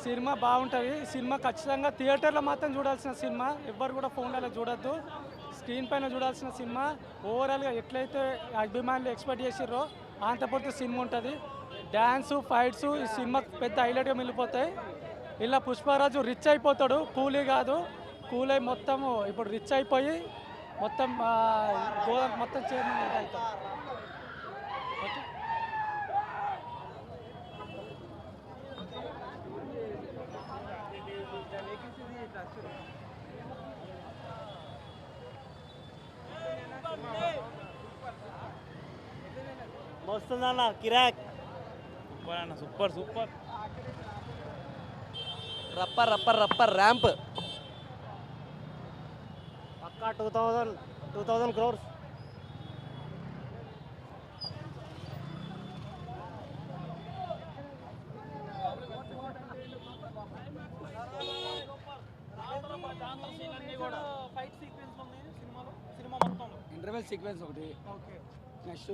Cinema బాగుంటుంది. Cinema ఖచ్చితంగా థియేటర్లో మాత్రం చూడాల్సిన సినిమా, ఎవ్వరు కూడా ఫోన్లలో చూడొద్దు. స్క్రీన్ పైన చూడాల్సిన సినిమా. ఓవరాల్గా ఎట్లయితే అభిమానులు ఎక్స్పెక్ట్ చేసిర్రో అంత పూర్తి సినిమా ఉంటుంది. డ్యాన్సు ఫైట్స్ ఈ సినిమాకి పెద్ద హైలైట్గా మిగిలిపోతాయి. ఇలా పుష్పరాజు రిచ్ అయిపోతాడు, కూలీ కాదు. కూలీ మొత్తము ఇప్పుడు రిచ్ అయిపోయి మొత్తం గోదాం మొత్తం చైర్మన్ అవుతాడు. ఓకే. వస్తుందన్న కిరాక్. సూపర్ అన్న, సూపర్ సూపర్. రప్పర్ రప్పర్ రప్పర్ ర్యాంప్ పక్కా 2000 క్రోర్స్. ఇంటర్వెల్ సీక్వెన్స్ ఒకటి, నెక్స్ట్